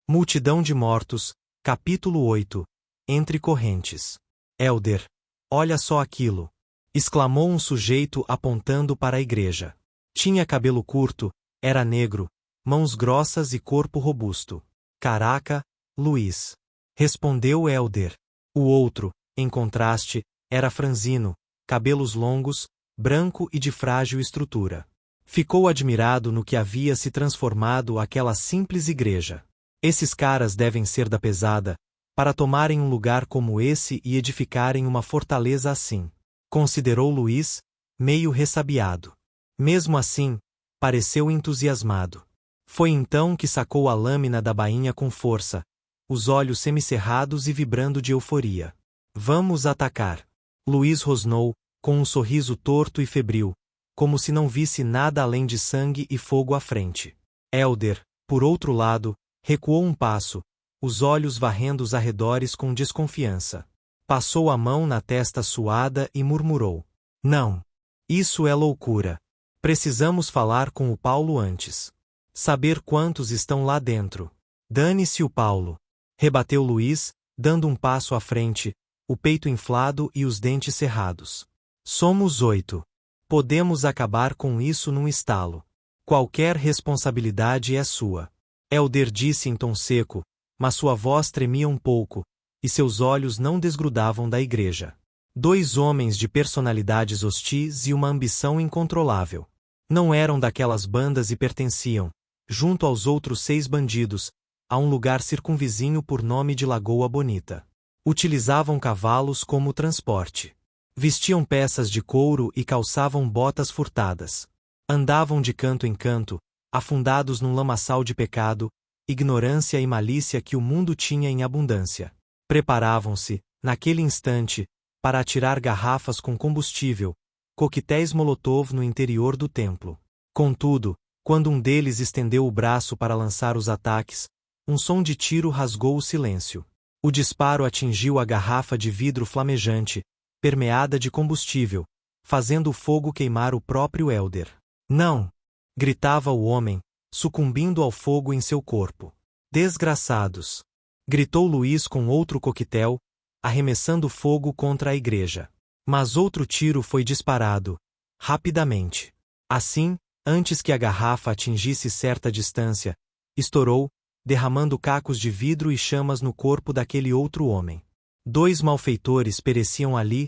Multidão de mortos, capítulo 8. Entre correntes. Elder, olha só aquilo! Exclamou um sujeito apontando para a igreja. Tinha cabelo curto, era negro, mãos grossas e corpo robusto. Caraca, Luiz! Respondeu Elder. O outro, em contraste, era franzino, cabelos longos, branco e de frágil estrutura. Ficou admirado no que havia se transformado aquela simples igreja. Esses caras devem ser da pesada, para tomarem um lugar como esse e edificarem uma fortaleza assim, considerou Luiz, meio ressabiado. Mesmo assim, pareceu entusiasmado. Foi então que sacou a lâmina da bainha com força, os olhos semicerrados e vibrando de euforia. Vamos atacar! Luiz rosnou, com um sorriso torto e febril, como se não visse nada além de sangue e fogo à frente. Elder, por outro lado, recuou um passo, os olhos varrendo os arredores com desconfiança. Passou a mão na testa suada e murmurou: Não. Isso é loucura. Precisamos falar com o Paulo antes. Saber quantos estão lá dentro. Dane-se o Paulo. Rebateu Luiz, dando um passo à frente, o peito inflado e os dentes cerrados. Somos 8. Podemos acabar com isso num estalo. Qualquer responsabilidade é sua. Elder disse em tom seco, mas sua voz tremia um pouco, e seus olhos não desgrudavam da igreja. 2 homens de personalidades hostis e uma ambição incontrolável. Não eram daquelas bandas e pertenciam, junto aos outros 6 bandidos, a um lugar circunvizinho por nome de Lagoa Bonita. Utilizavam cavalos como transporte. Vestiam peças de couro e calçavam botas furtadas. Andavam de canto em canto, afundados num lamaçal de pecado, ignorância e malícia que o mundo tinha em abundância. Preparavam-se, naquele instante, para atirar garrafas com combustível, coquetéis Molotov no interior do templo. Contudo, quando um deles estendeu o braço para lançar os ataques, um som de tiro rasgou o silêncio. O disparo atingiu a garrafa de vidro flamejante, permeada de combustível, fazendo o fogo queimar o próprio Elder. Não! Gritava o homem, sucumbindo ao fogo em seu corpo. Desgraçados! Gritou Luiz com outro coquetel, arremessando fogo contra a igreja. Mas outro tiro foi disparado, rapidamente. Assim, antes que a garrafa atingisse certa distância, estourou, derramando cacos de vidro e chamas no corpo daquele outro homem. 2 malfeitores pereciam ali,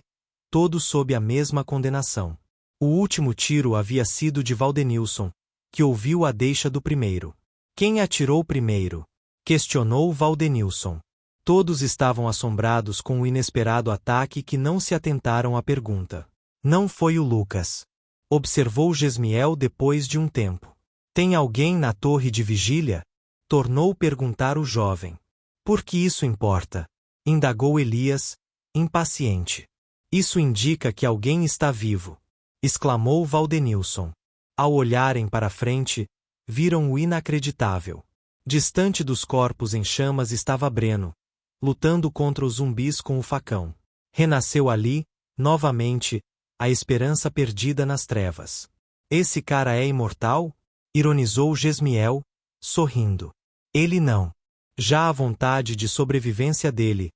todos sob a mesma condenação. O último tiro havia sido de Valdenilson, que ouviu a deixa do primeiro. Quem atirou primeiro? Questionou Valdenilson. Todos estavam assombrados com o inesperado ataque que não se atentaram à pergunta. Não foi o Lucas. Observou Gesmiel depois de um tempo. Tem alguém na torre de vigília? Tornou perguntar o jovem. Por que isso importa? Indagou Elias, impaciente. Isso indica que alguém está vivo, exclamou Valdenilson. Ao olharem para frente, viram o inacreditável. Distante dos corpos em chamas estava Breno, lutando contra os zumbis com o facão. Renasceu ali, novamente, a esperança perdida nas trevas. Esse cara é imortal? Ironizou Gesmiel, sorrindo. Ele não. Já a vontade de sobrevivência dele,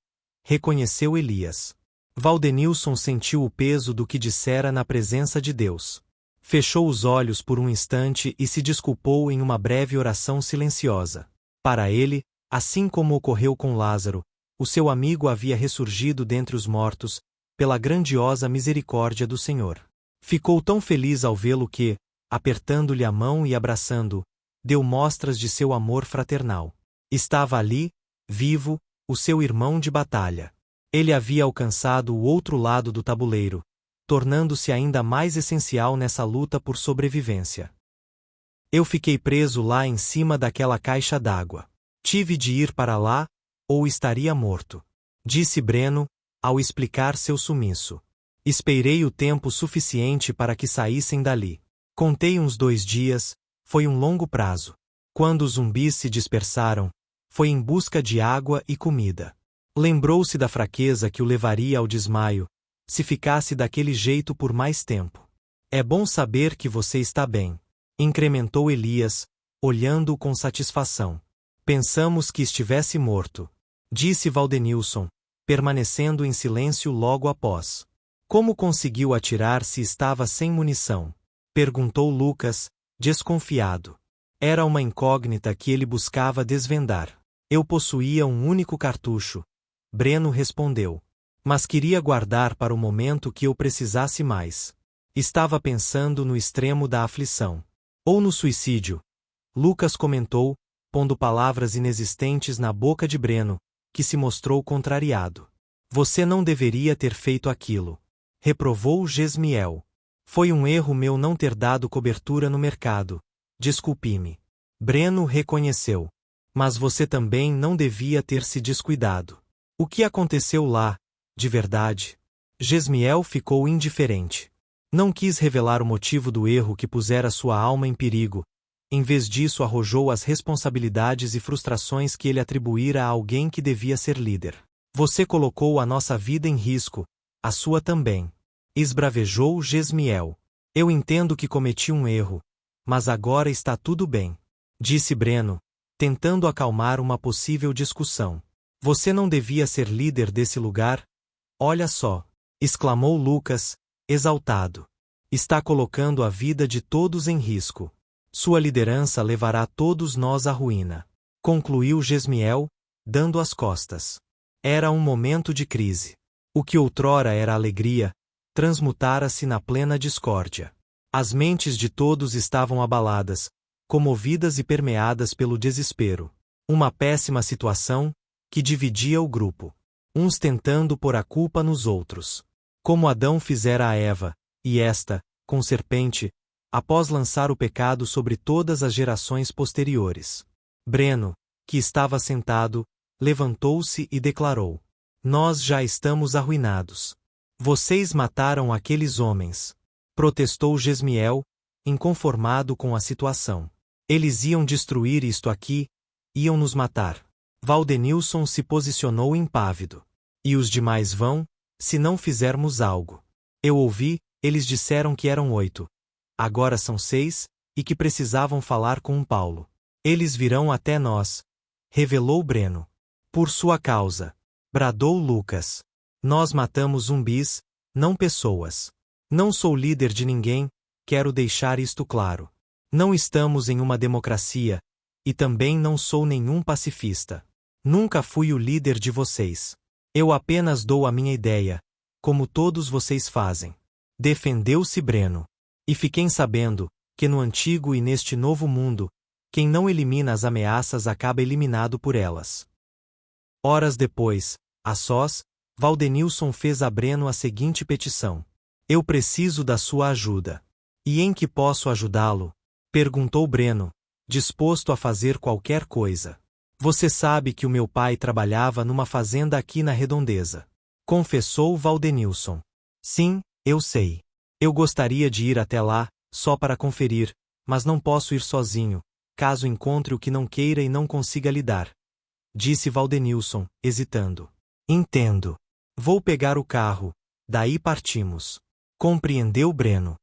reconheceu Elias. Valdenilson sentiu o peso do que dissera na presença de Deus. Fechou os olhos por um instante e se desculpou em uma breve oração silenciosa. Para ele, assim como ocorreu com Lázaro, o seu amigo havia ressurgido dentre os mortos, pela grandiosa misericórdia do Senhor. Ficou tão feliz ao vê-lo que, apertando-lhe a mão e abraçando-o, deu mostras de seu amor fraternal. Estava ali, vivo, o seu irmão de batalha. Ele havia alcançado o outro lado do tabuleiro, tornando-se ainda mais essencial nessa luta por sobrevivência. Eu fiquei preso lá em cima daquela caixa d'água. Tive de ir para lá, ou estaria morto. Disse Breno, ao explicar seu sumiço. Esperei o tempo suficiente para que saíssem dali. Contei uns 2 dias, foi um longo prazo. Quando os zumbis se dispersaram, foi em busca de água e comida. Lembrou-se da fraqueza que o levaria ao desmaio, se ficasse daquele jeito por mais tempo. É bom saber que você está bem, incrementou Elias, olhando-o com satisfação. Pensamos que estivesse morto, disse Valdenilson, permanecendo em silêncio logo após. Como conseguiu atirar se estava sem munição? Perguntou Lucas, desconfiado. Era uma incógnita que ele buscava desvendar. Eu possuía um único cartucho, Breno respondeu. Mas queria guardar para o momento que eu precisasse mais. Estava pensando no extremo da aflição. Ou no suicídio. Lucas comentou, pondo palavras inexistentes na boca de Breno, que se mostrou contrariado. Você não deveria ter feito aquilo. Reprovou Gesmiel. Foi um erro meu não ter dado cobertura no mercado. Desculpe-me. Breno reconheceu. Mas você também não devia ter se descuidado. O que aconteceu lá, de verdade? Gesmiel ficou indiferente. Não quis revelar o motivo do erro que pusera sua alma em perigo. Em vez disso, arrojou as responsabilidades e frustrações que ele atribuíra a alguém que devia ser líder. Você colocou a nossa vida em risco, a sua também. Esbravejou Gesmiel. Eu entendo que cometi um erro, mas agora está tudo bem, disse Breno, tentando acalmar uma possível discussão. Você não devia ser líder desse lugar? Olha só, exclamou Lucas, exaltado. Está colocando a vida de todos em risco. Sua liderança levará todos nós à ruína. Concluiu Gesmiel, dando as costas. Era um momento de crise. O que outrora era alegria, transmutara-se na plena discórdia. As mentes de todos estavam abaladas, comovidas e permeadas pelo desespero. Uma péssima situação, que dividia o grupo. Uns tentando pôr a culpa nos outros. Como Adão fizera a Eva, e esta, com serpente, após lançar o pecado sobre todas as gerações posteriores. Breno, que estava sentado, levantou-se e declarou: Nós já estamos arruinados. Vocês mataram aqueles homens. Protestou Gesmiel, inconformado com a situação. Eles iam destruir isto aqui, iam nos matar. Valdenilson se posicionou impávido. E os demais vão, se não fizermos algo. Eu ouvi, eles disseram que eram 8. Agora são 6, e que precisavam falar com um Paulo. Eles virão até nós, revelou Breno. Por sua causa, bradou Lucas. Nós matamos zumbis, não pessoas. Não sou líder de ninguém, quero deixar isto claro. Não estamos em uma democracia, e também não sou nenhum pacifista. Nunca fui o líder de vocês. Eu apenas dou a minha ideia, como todos vocês fazem. Defendeu-se Breno. E fiquem sabendo, que no antigo e neste novo mundo, quem não elimina as ameaças acaba eliminado por elas. Horas depois, a sós, Valdenilson fez a Breno a seguinte petição. Eu preciso da sua ajuda. E em que posso ajudá-lo? Perguntou Breno, disposto a fazer qualquer coisa. Você sabe que o meu pai trabalhava numa fazenda aqui na redondeza. Confessou Valdenilson. Sim, eu sei. Eu gostaria de ir até lá, só para conferir, mas não posso ir sozinho, caso encontre o que não queira e não consiga lidar. Disse Valdenilson, hesitando. Entendo. Vou pegar o carro, daí partimos. Compreendeu Breno.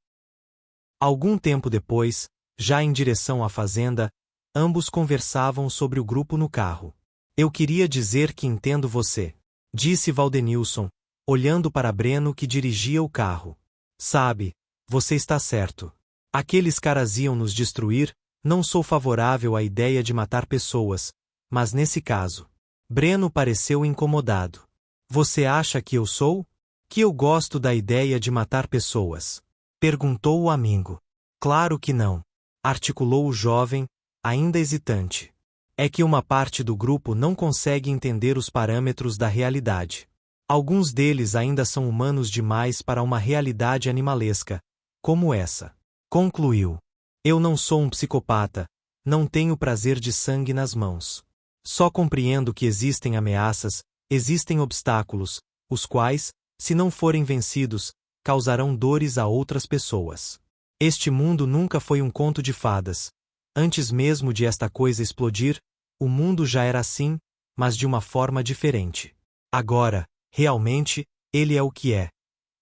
Algum tempo depois, já em direção à fazenda, ambos conversavam sobre o grupo no carro. Eu queria dizer que entendo você, disse Valdenilson, olhando para Breno que dirigia o carro. Sabe, você está certo. Aqueles caras iam nos destruir, não sou favorável à ideia de matar pessoas, mas nesse caso. Breno pareceu incomodado. Você acha que eu sou? Que eu gosto da ideia de matar pessoas? Perguntou o amigo. Claro que não, articulou o jovem, ainda hesitante. É que uma parte do grupo não consegue entender os parâmetros da realidade. Alguns deles ainda são humanos demais para uma realidade animalesca, como essa. Concluiu. Eu não sou um psicopata, não tenho prazer de sangue nas mãos. Só compreendo que existem ameaças, existem obstáculos, os quais, se não forem vencidos, causarão dores a outras pessoas. Este mundo nunca foi um conto de fadas. Antes mesmo de esta coisa explodir, o mundo já era assim, mas de uma forma diferente. Agora, realmente, ele é o que é.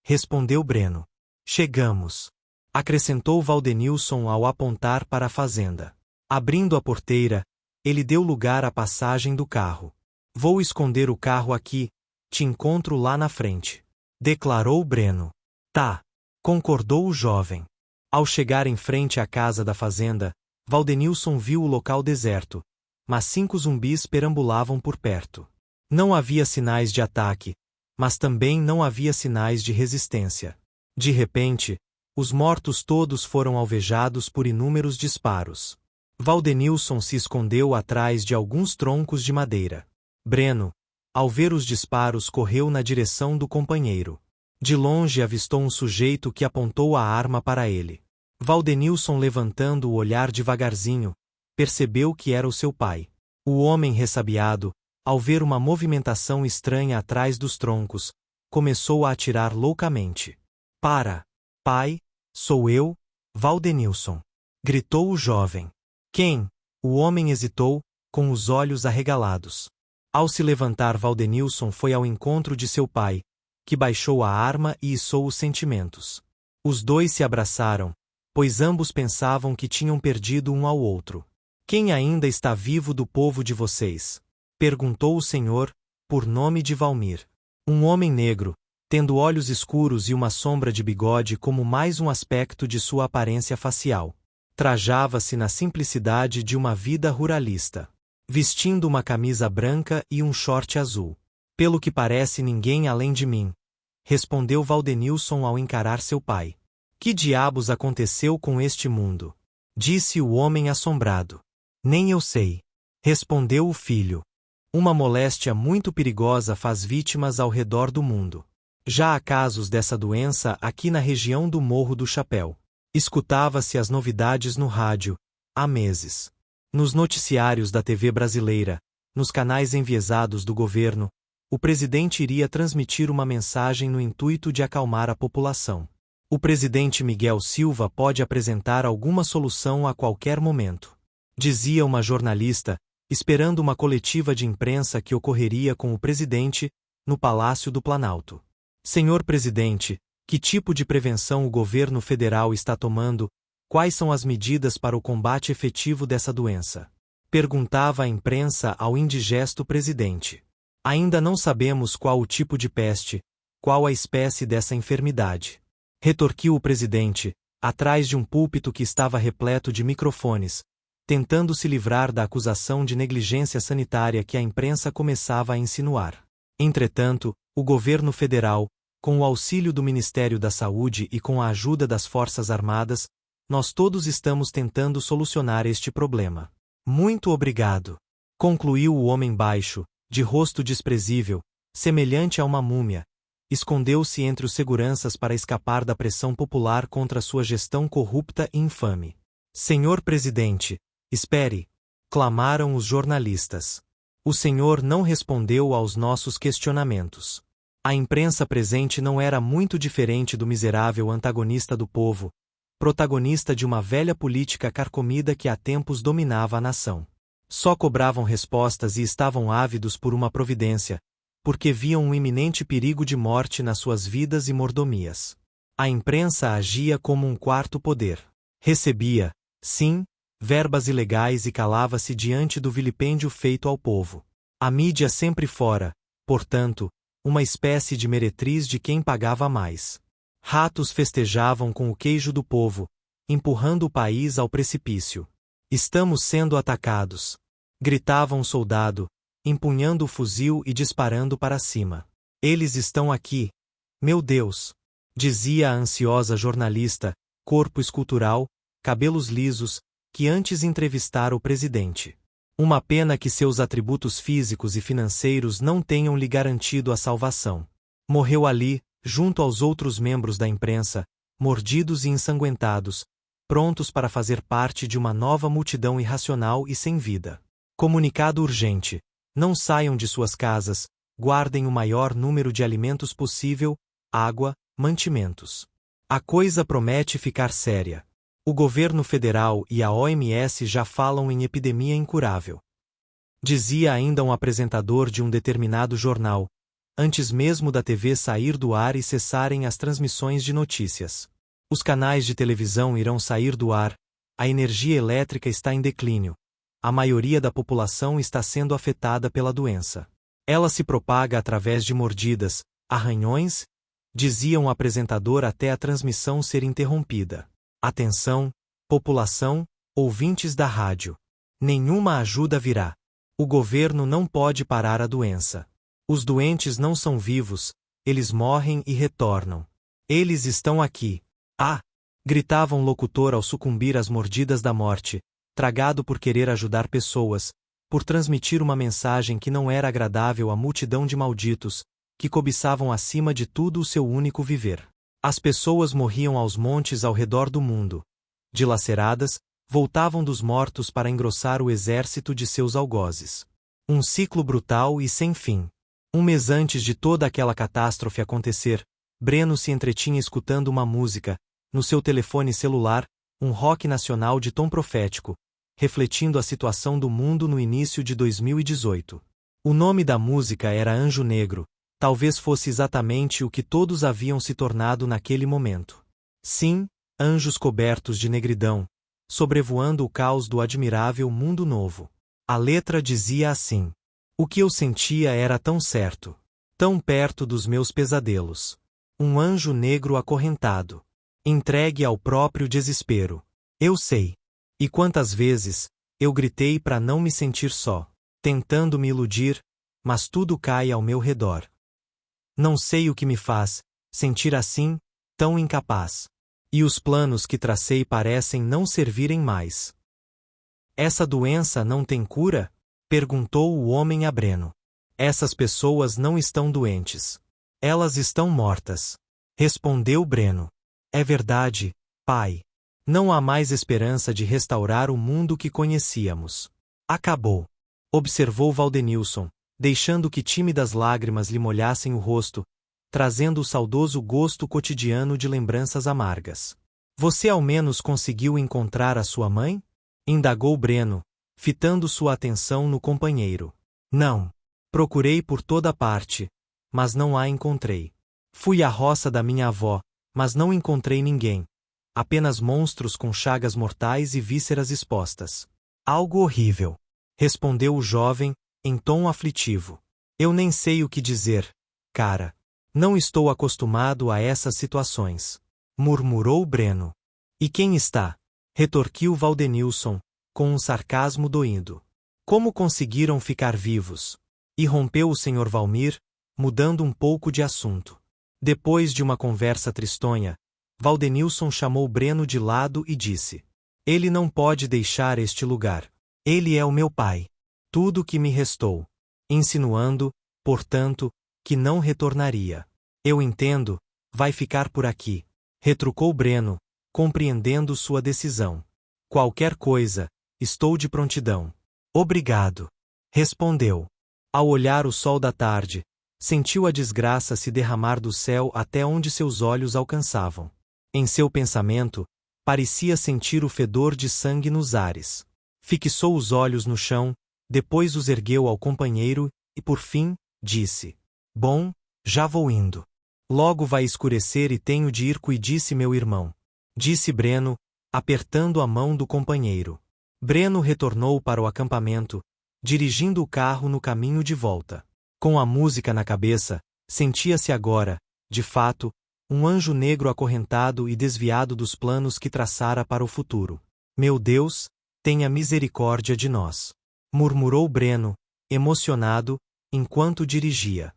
Respondeu Breno. Chegamos. Acrescentou Valdenilson ao apontar para a fazenda. Abrindo a porteira, ele deu lugar à passagem do carro. Vou esconder o carro aqui, te encontro lá na frente, declarou Breno. Tá, concordou o jovem. Ao chegar em frente à casa da fazenda, Valdenilson viu o local deserto, mas 5 zumbis perambulavam por perto. Não havia sinais de ataque, mas também não havia sinais de resistência. De repente, os mortos todos foram alvejados por inúmeros disparos. Valdenilson se escondeu atrás de alguns troncos de madeira. Breno, ao ver os disparos, correu na direção do companheiro. De longe avistou um sujeito que apontou a arma para ele. Valdenilson, levantando o olhar devagarzinho, percebeu que era o seu pai. O homem ressabiado, ao ver uma movimentação estranha atrás dos troncos, começou a atirar loucamente. Para! Pai, sou eu, Valdenilson! Gritou o jovem. Quem? O homem hesitou, com os olhos arregalados. Ao se levantar, Valdenilson foi ao encontro de seu pai, que baixou a arma e içou os sentimentos. Os dois se abraçaram, pois ambos pensavam que tinham perdido um ao outro. Quem ainda está vivo do povo de vocês? Perguntou o senhor, por nome de Valmir. Um homem negro, tendo olhos escuros e uma sombra de bigode como mais um aspecto de sua aparência facial. Trajava-se na simplicidade de uma vida ruralista, vestindo uma camisa branca e um short azul. Pelo que parece, ninguém além de mim, respondeu Valdenilson ao encarar seu pai. Que diabos aconteceu com este mundo? Disse o homem assombrado. Nem eu sei, respondeu o filho. Uma moléstia muito perigosa faz vítimas ao redor do mundo. Já há casos dessa doença aqui na região do Morro do Chapéu. Escutava-se as novidades no rádio, há meses. Nos noticiários da TV brasileira, nos canais enviesados do governo, o presidente iria transmitir uma mensagem no intuito de acalmar a população. O presidente Miguel Silva pode apresentar alguma solução a qualquer momento, dizia uma jornalista, esperando uma coletiva de imprensa que ocorreria com o presidente, no Palácio do Planalto. Senhor presidente, que tipo de prevenção o governo federal está tomando? Quais são as medidas para o combate efetivo dessa doença? Perguntava a imprensa ao indigesto presidente. Ainda não sabemos qual o tipo de peste, qual a espécie dessa enfermidade. Retorquiu o presidente, atrás de um púlpito que estava repleto de microfones, tentando se livrar da acusação de negligência sanitária que a imprensa começava a insinuar. Entretanto, o governo federal, com o auxílio do Ministério da Saúde e com a ajuda das Forças Armadas, nós todos estamos tentando solucionar este problema. Muito obrigado, concluiu o homem baixo, de rosto desprezível, semelhante a uma múmia. Escondeu-se entre os seguranças para escapar da pressão popular contra sua gestão corrupta e infame. Senhor presidente, espere! Clamaram os jornalistas. O senhor não respondeu aos nossos questionamentos. A imprensa presente não era muito diferente do miserável antagonista do povo, protagonista de uma velha política carcomida que há tempos dominava a nação. Só cobravam respostas e estavam ávidos por uma providência, porque viam um iminente perigo de morte nas suas vidas e mordomias. A imprensa agia como um quarto poder. Recebia, sim, verbas ilegais e calava-se diante do vilipêndio feito ao povo. A mídia sempre fora, portanto, uma espécie de meretriz de quem pagava mais. Ratos festejavam com o queijo do povo, empurrando o país ao precipício. Estamos sendo atacados, gritava um soldado, empunhando o fuzil e disparando para cima. Eles estão aqui. Meu Deus! Dizia a ansiosa jornalista, corpo escultural, cabelos lisos, que antes entrevistara o presidente. Uma pena que seus atributos físicos e financeiros não tenham lhe garantido a salvação. Morreu ali, junto aos outros membros da imprensa, mordidos e ensanguentados, prontos para fazer parte de uma nova multidão irracional e sem vida. Comunicado urgente. Não saiam de suas casas, guardem o maior número de alimentos possível, água, mantimentos. A coisa promete ficar séria. O governo federal e a OMS já falam em epidemia incurável. Dizia ainda um apresentador de um determinado jornal, antes mesmo da TV sair do ar e cessarem as transmissões de notícias. Os canais de televisão irão sair do ar, a energia elétrica está em declínio, A maioria da população está sendo afetada pela doença. Ela se propaga através de mordidas, arranhões, dizia um apresentador até a transmissão ser interrompida. Atenção, população, ouvintes da rádio. Nenhuma ajuda virá. O governo não pode parar a doença. Os doentes não são vivos, eles morrem e retornam. Eles estão aqui. Ah! Gritava um locutor ao sucumbir às mordidas da morte, tragado por querer ajudar pessoas, por transmitir uma mensagem que não era agradável à multidão de malditos, que cobiçavam acima de tudo o seu único viver. As pessoas morriam aos montes ao redor do mundo. Dilaceradas, voltavam dos mortos para engrossar o exército de seus algozes. Um ciclo brutal e sem fim. Um mês antes de toda aquela catástrofe acontecer, Breno se entretinha escutando uma música, no seu telefone celular, um rock nacional de tom profético, refletindo a situação do mundo no início de 2018. O nome da música era Anjo Negro, talvez fosse exatamente o que todos haviam se tornado naquele momento. Sim, anjos cobertos de negridão, sobrevoando o caos do admirável mundo novo. A letra dizia assim: o que eu sentia era tão certo, tão perto dos meus pesadelos. Um anjo negro acorrentado, entregue ao próprio desespero. Eu sei. E quantas vezes eu gritei para não me sentir só, tentando me iludir, mas tudo cai ao meu redor. Não sei o que me faz sentir assim, tão incapaz. E os planos que tracei parecem não servirem mais. Essa doença não tem cura? Perguntou o homem a Breno. Essas pessoas não estão doentes. Elas estão mortas. Respondeu Breno. É verdade, pai. Não há mais esperança de restaurar o mundo que conhecíamos. Acabou. Observou Valdenilson, deixando que tímidas lágrimas lhe molhassem o rosto, trazendo o saudoso gosto cotidiano de lembranças amargas. Você ao menos conseguiu encontrar a sua mãe? Indagou Breno, fitando sua atenção no companheiro. Não. Procurei por toda parte, mas não a encontrei. Fui à roça da minha avó, mas não encontrei ninguém. Apenas monstros com chagas mortais e vísceras expostas. Algo horrível. Respondeu o jovem, em tom aflitivo. Eu nem sei o que dizer, cara. Não estou acostumado a essas situações. Murmurou Breno. E quem está? Retorquiu Valdenilson, com um sarcasmo doído. Como conseguiram ficar vivos? Irrompeu o Sr. Valmir, mudando um pouco de assunto. Depois de uma conversa tristonha, Valdenilson chamou Breno de lado e disse: ele não pode deixar este lugar. Ele é o meu pai. Tudo que me restou. Insinuando, portanto, que não retornaria. Eu entendo, vai ficar por aqui. Retrucou Breno, compreendendo sua decisão. Qualquer coisa, estou de prontidão. Obrigado. Respondeu. Ao olhar o sol da tarde, sentiu a desgraça se derramar do céu até onde seus olhos alcançavam. Em seu pensamento, parecia sentir o fedor de sangue nos ares. Fixou os olhos no chão, depois os ergueu ao companheiro e, por fim, disse: bom, já vou indo. Logo vai escurecer e tenho de ir cuidisse meu irmão. Disse Breno, apertando a mão do companheiro. Breno retornou para o acampamento, dirigindo o carro no caminho de volta. Com a música na cabeça, sentia-se agora, de fato, um anjo negro acorrentado e desviado dos planos que traçara para o futuro. Meu Deus, tenha misericórdia de nós. Murmurou Breno, emocionado, enquanto dirigia.